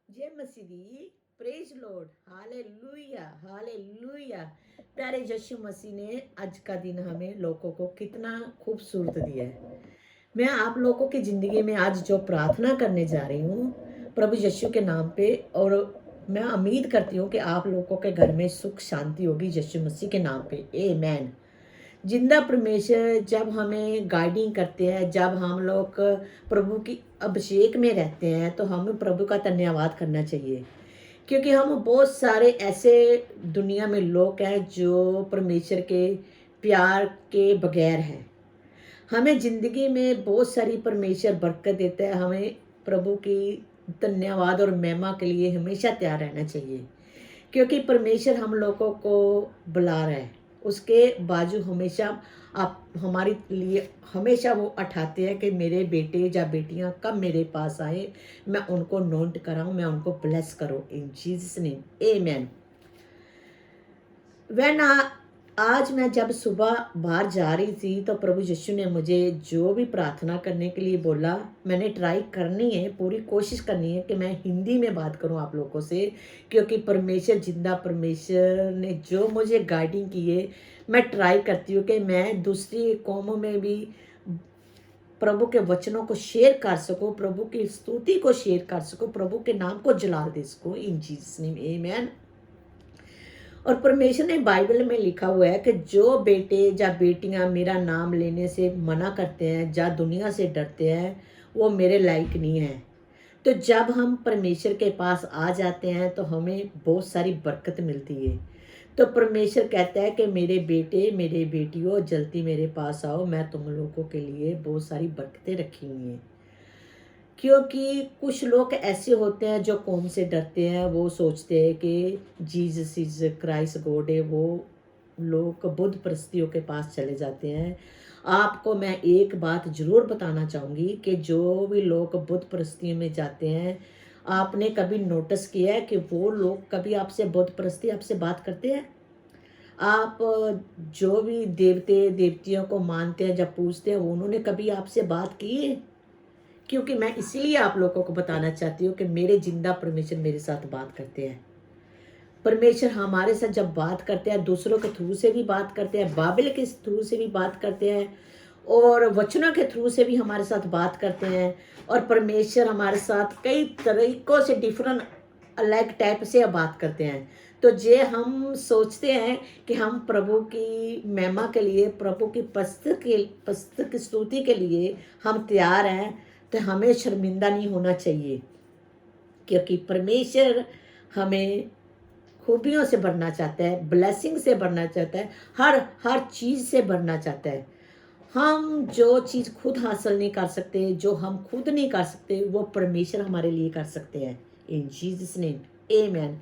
जय Masih. Praise lord. Hallelujah hallelujah. प्यारे यीशु मसीह ने आज का दिन हमें लोगों को कितना खूबसूरत दिया है। मैं आप लोगों की ज़िंदगी में आज जो प्रार्थना करने जा रही हूँ प्रभु यीशु के नाम पे, और मैं उम्मीद करती हूँ कि आप लोगों के घर में सुख शांति होगी यीशु मसीह के नाम पे। आमेन। जिंदा परमेश्वर जब हमें गाइडिंग करते हैं, जब हम लोग प्रभु की अभिषेक में रहते हैं, तो हमें प्रभु का धन्यवाद करना चाहिए। क्योंकि हम बहुत सारे ऐसे दुनिया में लोग हैं जो परमेश्वर के प्यार के बगैर हैं। हमें ज़िंदगी में बहुत सारी परमेश्वर बरकत देता है। हमें प्रभु की धन्यवाद और महिमा के लिए हमेशा तैयार रहना चाहिए, क्योंकि परमेश्वर हम लोगों को बुला रहा है। उसके बाजू हमेशा आप हमारे लिए हमेशा वो उठाते हैं कि मेरे बेटे या बेटियां कब मेरे पास आए, मैं उनको नोट कराऊं, मैं उनको ब्लेस करूं इन जीसस नेम। आमेन। व्हेन आज मैं जब सुबह बाहर जा रही थी तो प्रभु यीशु ने मुझे जो भी प्रार्थना करने के लिए बोला, मैंने ट्राई करनी है, पूरी कोशिश करनी है कि मैं हिंदी में बात करूं आप लोगों से, क्योंकि परमेश्वर जिंदा परमेश्वर ने जो मुझे गाइडिंग की है, मैं ट्राई करती हूँ कि मैं दूसरी कौमों में भी प्रभु के वचनों को शेयर कर सकूं, प्रभु की स्तुति को शेयर कर सकूं, प्रभु के नाम को जलाल दे सकूं इन जीसस नेम। आमेन। और परमेश्वर ने बाइबल में लिखा हुआ है कि जो बेटे या बेटियां मेरा नाम लेने से मना करते हैं या दुनिया से डरते हैं, वो मेरे लायक नहीं है। तो जब हम परमेश्वर के पास आ जाते हैं तो हमें बहुत सारी बरकत मिलती है। तो परमेश्वर कहता है कि मेरे बेटे मेरे बेटियों जल्दी मेरे पास आओ, मैं तुम लोगों के लिए बहुत सारी बरकतें रखी हुई हैं। क्योंकि कुछ लोग ऐसे होते हैं जो कौम से डरते हैं, वो सोचते हैं कि जीसस इज क्राइस्ट गॉड है, वो लोग बुद्ध परस्तियों के पास चले जाते हैं। आपको मैं एक बात जरूर बताना चाहूँगी कि जो भी लोग बुद्ध परस्तियों में जाते हैं, आपने कभी नोटिस किया है कि वो लोग कभी आपसे बुद्ध परस्ती आपसे बात करते हैं? आप जो भी देवते देवतियों को मानते हैं जब पूछते हैं, वो उन्होंने कभी आपसे बात की है? क्योंकि मैं इसीलिए आप लोगों को बताना चाहती हूँ कि मेरे जिंदा परमेश्वर मेरे साथ बात करते हैं। परमेश्वर हमारे साथ जब बात करते हैं, दूसरों के थ्रू से भी बात करते हैं, बाइबल के थ्रू से भी बात करते हैं, और वचनों के थ्रू से भी हमारे साथ बात करते हैं। और परमेश्वर हमारे साथ कई तरीकों से डिफरेंट अलग टाइप से बात करते हैं। तो जे हम सोचते हैं कि हम प्रभु की महिमा के लिए, प्रभु की पुस्तक की स्तुति के लिए हम तैयार हैं, तो हमें शर्मिंदा नहीं होना चाहिए। क्योंकि परमेश्वर हमें खूबियों से भरना चाहता है, ब्लेसिंग से भरना चाहता है, हर हर चीज़ से भरना चाहता है। हम जो चीज़ खुद हासिल नहीं कर सकते, जो हम खुद नहीं कर सकते, वो परमेश्वर हमारे लिए कर सकते हैं इन जीसस नेम। आमेन।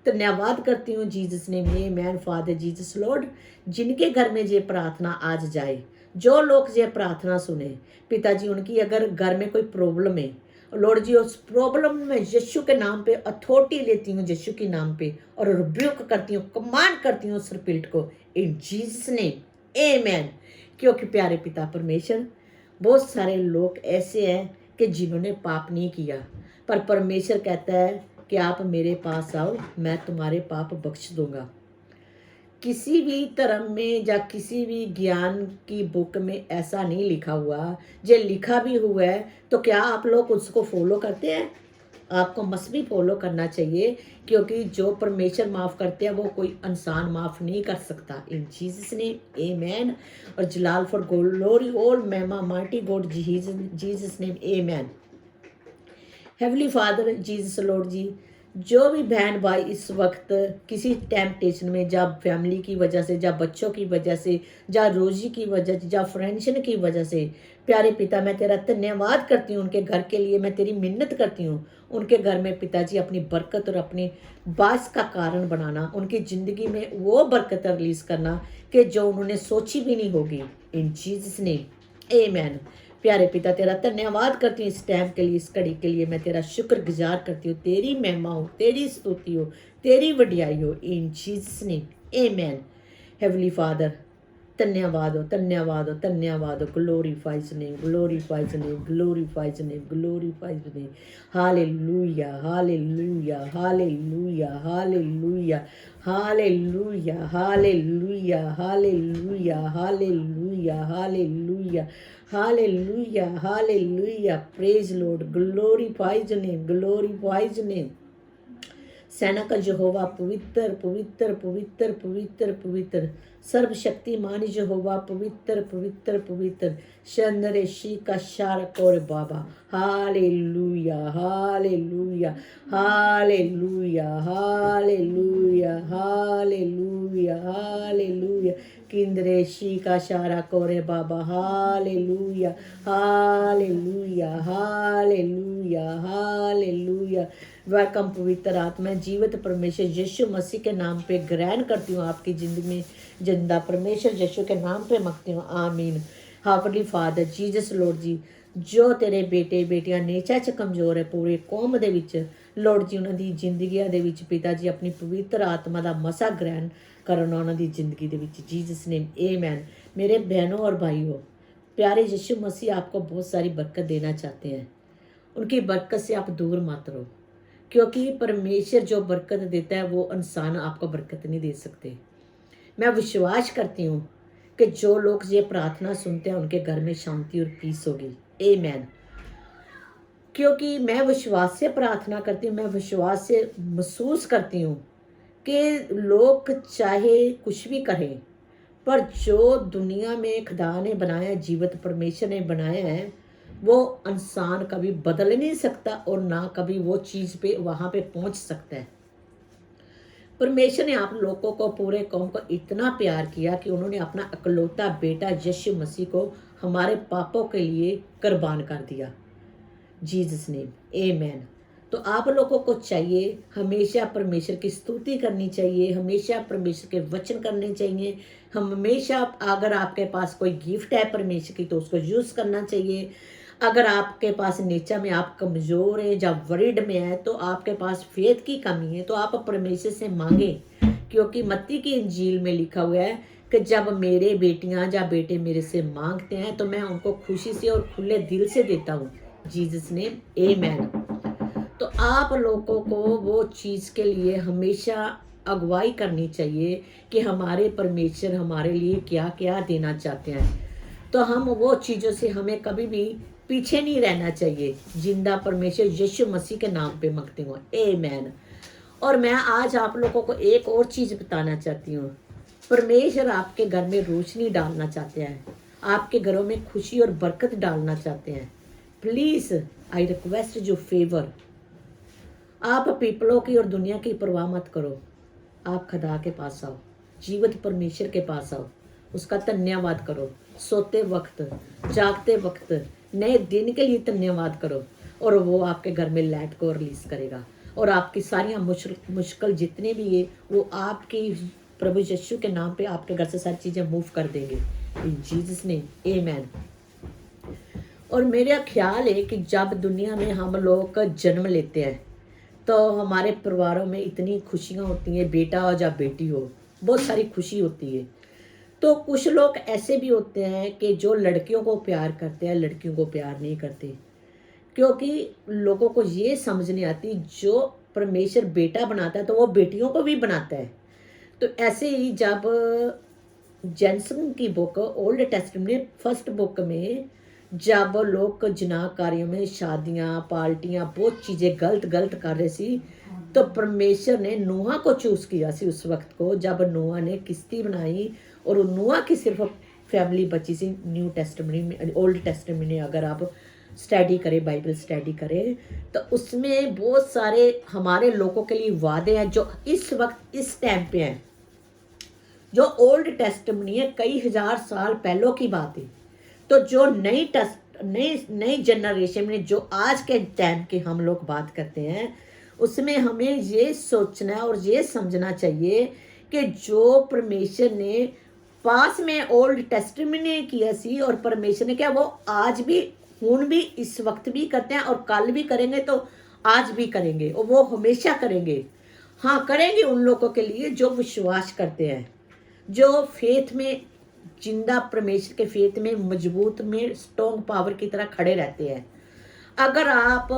धन्यवाद करती हूँ जीसस नेम। आमेन। फादर जीसस लॉर्ड, जिनके घर में ये प्रार्थना आज जाए, जो लोग ये प्रार्थना सुने, पिताजी उनकी अगर घर में कोई प्रॉब्लम है, लॉर्ड जी उस प्रॉब्लम में यीशु के नाम पे अथॉरिटी लेती हूँ, यीशु के नाम पे, और रिब्यूक करती हूँ, कमांड करती हूँ सरपिल्ट को इन जीसस नेम। आमेन। क्योंकि प्यारे पिता परमेश्वर, बहुत सारे लोग ऐसे हैं कि जिन्होंने पाप नहीं किया, पर परमेश्वर कहता है कि आप मेरे पास आओ, मैं तुम्हारे पाप बख्श दूंगा। किसी भी धर्म में या किसी भी ज्ञान की बुक में ऐसा नहीं लिखा हुआ। जो लिखा भी हुआ है तो क्या आप लोग उसको फॉलो करते हैं? आपको मस्ट भी फॉलो करना चाहिए, क्योंकि जो परमेश्वर माफ़ करते हैं वो कोई इंसान माफ़ नहीं कर सकता इन जीसस नेम। आमेन। और जलाल फॉर ग्लोरी ऑल महिमा mighty God Jesus name. Amen. Heavenly father Jesus lord ji, जो भी बहन भाई इस वक्त किसी टेम्पटेशन में, जब फैमिली की वजह से, जब बच्चों की वजह से, या रोजी की वजह से, या फ्रेंडशिप की वजह से, प्यारे पिता मैं तेरा धन्यवाद करती हूँ उनके घर के लिए, मैं तेरी मिन्नत करती हूँ उनके घर में पिताजी अपनी बरकत और अपनी बास का कारण बनाना, उनकी ज़िंदगी में वो बरकत रिलीज़ करना कि जो उन्होंने सोची भी नहीं होगी इन जीसस नेम। आमेन। प्यारे पिता तेरा धन्यवाद करती हूँ इस टाइम के लिए, इस घड़ी के लिए मैं तेरा शुक्रगुजार करती हूँ। तेरी महिमा हो, तेरी स्तुति हो, तेरी वडियाई हो इन Jesus name. Amen. Heavenly father, धन्यवाद हो, धन्यवाद हो, धन्यवाद हो। Glorifies name, glorifies name, glorifies name, glorifies name. Hallelujah, hallelujah, hallelujah, hallelujah, hallelujah, hallelujah, hallelujah, hallelujah, hallelujah, hallelujah, hallelujah. Praise Lord, glorifies name, glorifies name. सेना का यहोवा पवित्र पवित्र पवित्र पवित्र पवित्र, सर्वशक्तिमान यहोवा पवित्र पवित्र पवित्र। शंदरेशी का शार कोर बाबा। Hallelujah, hallelujah, hallelujah, hallelujah, hallelujah, hallelujah. किंद्रेशी का शारा कोरे बाबा। Hallelujah, hallelujah, hallelujah, hallelujah. Welcome पवित्र आत्मा, जीवित परमेश्वर यीशु मसीह के नाम पे ग्रहण करती हूँ आपकी ज़िंदगी में जिंदा परमेश्वर यीशु के नाम पे मांगती हूँ, आमीन। Hourly father Jesus lord ji, जो तेरे बेटे बेटियां नेचर च कमज़ोर है पूरे कौम दे विच लॉर्ड जी, उन्हां दी जिंदगियां दे विच पिता जी अपनी पवित्र आत्मा दा मसा ग्रहण करना उन्हां दी जिंदगी दे विच, जीसस नेम आमेन। मेरे बहनों और भाइयों, प्यारे यीशु मसीह आपको बहुत सारी बरकत देना चाहते हैं। उनकी बरकत से आप दूर मत रहो, क्योंकि परमेश्वर जो बरकत देता है वो इंसान आपको बरकत नहीं दे सकते। मैं विश्वास करती हूँ कि जो लोग ये प्रार्थना सुनते हैं उनके घर में शांति और पीस होगी, आमेन। क्योंकि मैं विश्वास से प्रार्थना करती हूँ, मैं विश्वास से महसूस करती हूँ कि लोग चाहे कुछ भी करें, पर जो दुनिया में खुदा ने बनाया, जीवित परमेश्वर ने बनाया है, वो इंसान कभी बदल नहीं सकता और ना कभी वो चीज़ पे वहाँ पे पहुँच सकता है। परमेश्वर ने आप लोगों को, पूरे कौम को इतना प्यार किया कि उन्होंने अपना इकलौता बेटा यीशु मसीह को हमारे पापों के लिए कुर्बान कर दिया, जीसस नेम आमेन। तो आप लोगों को चाहिए हमेशा परमेश्वर की स्तुति करनी चाहिए, हमेशा परमेश्वर के वचन करने चाहिए। हम हमेशा, अगर आपके पास कोई गिफ्ट है परमेश्वर की तो उसको यूज़ करना चाहिए। अगर आपके पास नेचर में आप कमज़ोर हैं या वरीड में है, तो आपके पास फेथ की कमी है, तो आप परमेश्वर से मांगे, क्योंकि मत्ती की इंजील में लिखा हुआ है कि जब मेरे बेटियां या बेटे मेरे से मांगते हैं तो मैं उनको खुशी से और खुले दिल से देता हूँ, जीसस नेम आमेन। तो आप लोगों को वो चीज़ के लिए हमेशा अगुवाई करनी चाहिए कि हमारे परमेश्वर हमारे लिए क्या क्या देना चाहते हैं, तो हम वो चीज़ों से हमें कभी भी पीछे नहीं रहना चाहिए। जिंदा परमेश्वर यीशु मसीह के नाम पे मांगती हूँ, आमेन। और मैं आज आप लोगों को एक और चीज़ बताना चाहती हूँ। परमेश्वर आपके घर में रोशनी डालना चाहते हैं, आपके घरों में खुशी और बरकत डालना चाहते हैं। Please I request you favour, आप पीपलों की और दुनिया की परवाह मत करो, आप खुदा के पास आओ, जीवित परमेश्वर के पास आओ, उसका धन्यवाद करो। सोते वक्त, जागते वक्त, नए दिन के लिए धन्यवाद करो, और वो आपके घर में लाइट को रिलीज करेगा, और आपकी सारी मुश्किल जितने भी है वो आपकी प्रभु यीशु के नाम पे आपके घर से सारी चीज़ें मूव कर देंगे, इन जीसस नेम आमेन। और मेरा ख्याल है कि जब दुनिया में हम लोग का जन्म लेते हैं तो हमारे परिवारों में इतनी खुशियाँ होती हैं, बेटा हो या बेटी हो, बहुत सारी खुशी होती है। तो कुछ लोग ऐसे भी होते हैं कि जो लड़कियों को प्यार करते हैं, लड़कियों को प्यार नहीं करते, क्योंकि लोगों को ये समझ नहीं आती, जो परमेश्वर बेटा बनाता है तो वो बेटियों को भी बनाता है। तो ऐसे ही जब जेनसन की book old testament first book में जब लोग जिना कार्यों में शादियां, पार्टियां, बहुत चीज़ें गलत गलत कर रहे सी, तो परमेश्वर ने नूहा को चूज़ किया सी उस वक्त को, जब नूहा ने किश्ती बनाई और नूहा की सिर्फ फैमिली बची सी। न्यू टेस्टामेंट में, ओल्ड टेस्टामेंट में अगर आप स्टडी करें, बाइबल स्टडी करें, तो उसमें बहुत सारे हमारे लोगों के लिए वादे हैं जो इस वक्त इस टाइम पे हैं, जो ओल्ड टेस्टामेंट है, कई हजार साल पहलों की बात है। तो जो नई जनरेशन में जो आज के टाइम की हम लोग बात करते हैं, उसमें हमें ये सोचना और ये समझना चाहिए कि जो परमेश्वर ने पास में ओल्ड टेस्टामेंट ने किया सी, और परमेश्वर ने क्या वो आज भी, हुन भी, इस वक्त भी करते हैं, और कल भी करेंगे, तो आज भी करेंगे, और वो हमेशा करेंगे। हाँ, करेंगे उन लोगों के लिए जो विश्वास करते हैं, जो फेथ में जिंदा परमेश्वर के फेथ में मजबूत में स्ट्रॉन्ग पावर की तरह खड़े रहते हैं। अगर आप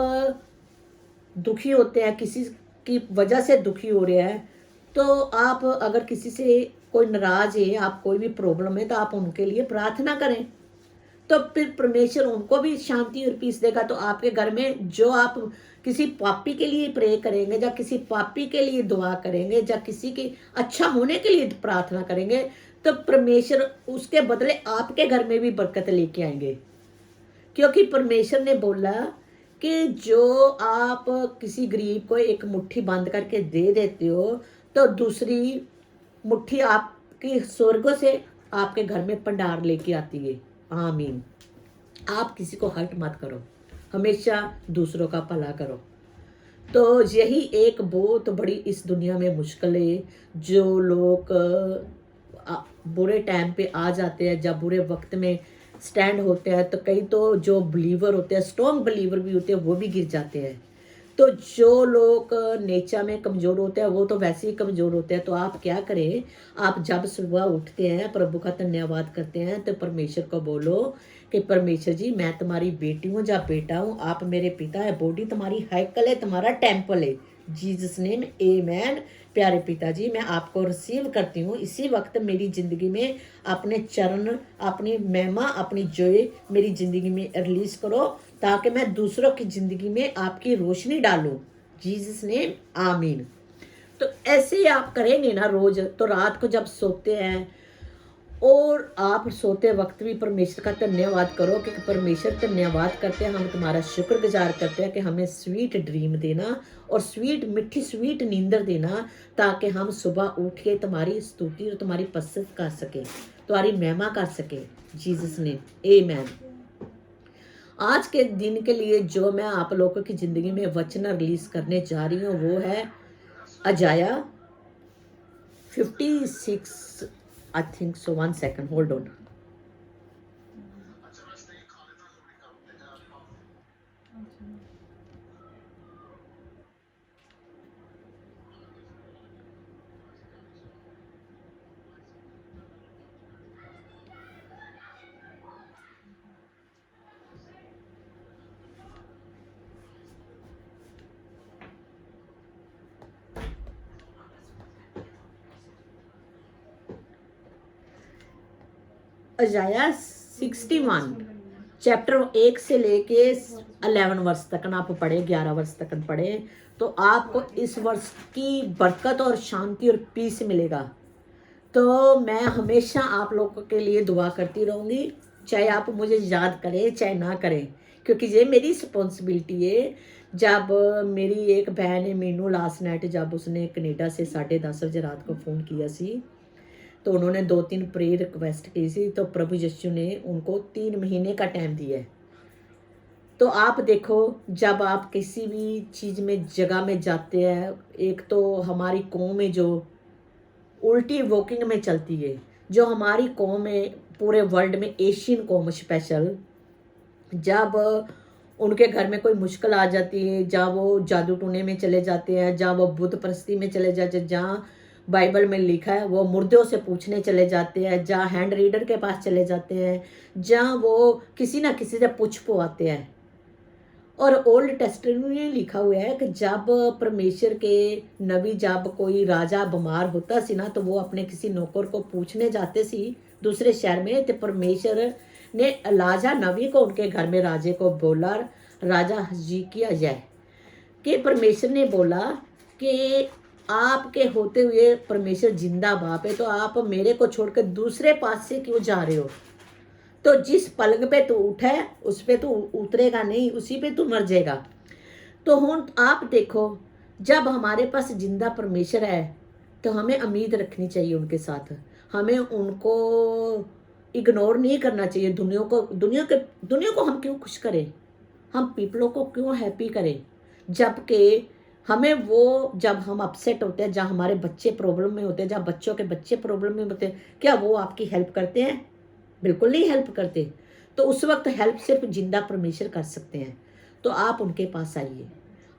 दुखी होते हैं, किसी की वजह से दुखी हो रहे हैं, तो आप अगर किसी से कोई नाराज है, आप कोई भी प्रॉब्लम है, तो आप उनके लिए प्रार्थना करें, तो फिर परमेश्वर उनको भी शांति और पीस देगा। तो आपके घर में जो आप किसी पापी के लिए प्रे करेंगे, या किसी पापी के लिए दुआ करेंगे, या किसी के अच्छा होने के लिए प्रार्थना करेंगे, तो परमेश्वर उसके बदले आपके घर में भी बरकत लेके आएंगे। क्योंकि परमेश्वर ने बोला कि जो आप किसी गरीब को एक मुट्ठी बंद करके दे देते हो, तो दूसरी मुट्ठी आपकी स्वर्गों से आपके घर में भंडार लेके आती है। आमीन। आप किसी को हर्ट मत करो, हमेशा दूसरों का भला करो। तो यही एक बहुत बड़ी इस दुनिया में मुश्किल है। जो लोग बुरे टाइम पे आ जाते हैं, जब बुरे वक्त में स्टैंड होते हैं, तो कई तो जो बिलीवर होते हैं, स्ट्रॉन्ग बिलीवर भी होते हैं, वो भी गिर जाते हैं। तो जो लोग नेचर में कमज़ोर होते हैं, वो तो वैसे ही कमज़ोर होते हैं। तो आप क्या करें, आप जब सुबह उठते हैं, प्रभु का धन्यवाद करते हैं, तो परमेश्वर को बोलो कि परमेश्वर जी, मैं तुम्हारी बेटी हूँ या बेटा हूँ, आप मेरे पिता है, बॉडी तुम्हारी हैकल है, तुम्हारा टेम्पल है। जीसस नेम आमेन। प्यारे पिताजी, मैं आपको रिसीव करती हूँ। इसी वक्त मेरी ज़िंदगी में अपने चरण, अपनी महिमा, अपनी जॉय मेरी ज़िंदगी में रिलीज़ करो, ताकि मैं दूसरों की ज़िंदगी में आपकी रोशनी डालूं। जीसस नेम आमीन। तो ऐसे ही आप करेंगे ना रोज़, तो रात को जब सोते हैं, और आप सोते वक्त भी परमेश्वर का धन्यवाद करो कि परमेश्वर धन्यवाद करते हैं, हम तुम्हारा शुक्रगुजार करते हैं कि हमें स्वीट ड्रीम देना और स्वीट मिठी स्वीट नींदर देना, ताकि हम सुबह उठ के तुम्हारी स्तुति और तुम्हारी प्रशंसा कर सके, तुम्हारी महिमा कर सके। जीसस ने आमेन। आज के दिन के लिए जो मैं आप लोगों की ज़िंदगी में वचन रिलीज़ करने जा रही हूँ, वो है अजाया 56, I think so. 1 second, hold on. अजाया 61 चैप्टर 1 से लेके 11 वर्ष तक आप पढ़े, 11 वर्ष तक पढ़े, तो आपको इस वर्ष की बरकत और शांति और पीस मिलेगा। तो मैं हमेशा आप लोगों के लिए दुआ करती रहूँगी, चाहे आप मुझे याद करें चाहे ना करें, क्योंकि ये मेरी रिस्पॉन्सिबिलिटी है। जब मेरी एक बहन है मीनू, लास्ट नाइट जब उसने कनेडा से 10:30 बजे रात को फ़ोन किया सी, तो उन्होंने 2-3 प्रेयर रिक्वेस्ट की थी, तो प्रभु यीशु ने उनको 3 महीने का टाइम दिया है। तो आप देखो, जब आप किसी भी चीज़ में जगह में जाते हैं, एक तो हमारी कौम में जो उल्टी वॉकिंग में चलती है, जो हमारी कौम है पूरे वर्ल्ड में, एशियन कौम स्पेशल, जब उनके घर में कोई मुश्किल आ जाती है, जहाँ वो जादू टोने में चले जाते हैं, जहाँ वो बुत परस्ती में चले जाते हैं, जहाँ बाइबल में लिखा है वो मुर्दों से पूछने चले जाते हैं, जहाँ हैंड रीडर के पास चले जाते हैं, जहाँ वो किसी ना किसी से पूछ पवाते हैं। और ओल्ड टेस्टामेंट में लिखा हुआ है कि जब परमेश्वर के नबी, जब कोई राजा बीमार होता सी ना, तो वो अपने किसी नौकर को पूछने जाते सी दूसरे शहर में, तो परमेश्वर ने एलाजा नबी को उनके घर में राजे को बोला, राजा हिजकिय्याह जाए, कि परमेश्वर ने बोला कि आपके होते हुए परमेश्वर जिंदा बाप है, तो आप मेरे को छोड़कर दूसरे पास से क्यों जा रहे हो? तो जिस पलंग पे तू उठा है उस पे तू उतरेगा नहीं, उसी पे तू मर जाएगा। तो हुन आप देखो, जब हमारे पास जिंदा परमेश्वर है, तो हमें उम्मीद रखनी चाहिए उनके साथ, हमें उनको इग्नोर नहीं करना चाहिए। दुनिया को हम क्यों खुश करें, हम पीपलों को क्यों हैप्पी करें, जबकि हमें वो, जब हम अपसेट होते हैं, जहाँ हमारे बच्चे प्रॉब्लम में होते हैं, जहाँ बच्चों के बच्चे प्रॉब्लम में होते हैं, क्या वो आपकी हेल्प करते हैं? बिल्कुल नहीं हेल्प करते। तो उस वक्त हेल्प सिर्फ जिंदा परमेश्वर कर सकते हैं। तो आप उनके पास आइए,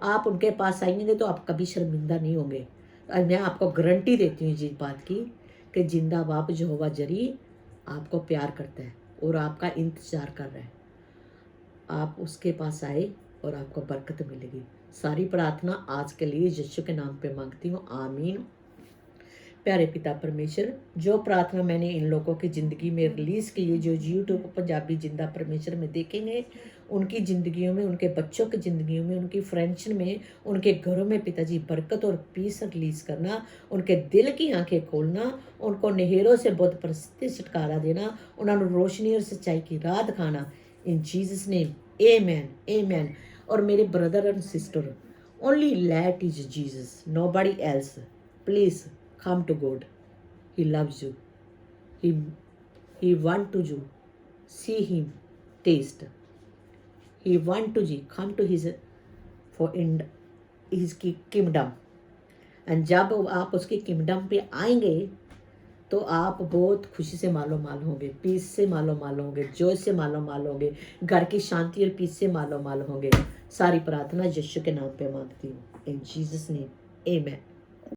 आप उनके पास आएंगे तो आप कभी शर्मिंदा नहीं होंगे। और मैं आपको गारंटी देती हूँ इस बात की कि जिंदा बाप यहोवा जरी आपको प्यार करता है और आपका इंतज़ार कर रहा है। आप उसके पास आए और आपको बरकत मिलेगी। सारी प्रार्थना आज के लिए यीशु के नाम पे मांगती हूँ, आमीन। प्यारे पिता परमेश्वर, जो प्रार्थना मैंने इन लोगों की ज़िंदगी में रिलीज़ की है, जो यूट्यूब पंजाबी जिंदा परमेश्वर में देखेंगे, उनकी ज़िंदगियों में, उनके बच्चों की ज़िंदगियों में, उनकी फ्रेंड्स में, उनके घरों में पिताजी बरकत और पीस रिलीज़ करना, उनके दिल की आंखें खोलना, उनको नहेरों से बुत परस्ती से छुटकारा देना, उन्होंने रोशनी और सच्चाई की राह दिखाना। In Jesus name, amen, amen. और मेरे brother and sister, only light is Jesus, nobody else. Please come to God. He loves you. He want to you see him, taste. He want to you come to his for in his kingdom. And जब आप उसके kingdom पे आएंगे तो आप बहुत खुशी से मालो माल होंगे, पीस से मालो माल होंगे, जॉय से मालो माल होंगे, घर की शांति और पीस से मालो माल होंगे। सारी प्रार्थना यीशु के नाम पे मांगती हूँ, इन जीसस नेम, आमेन।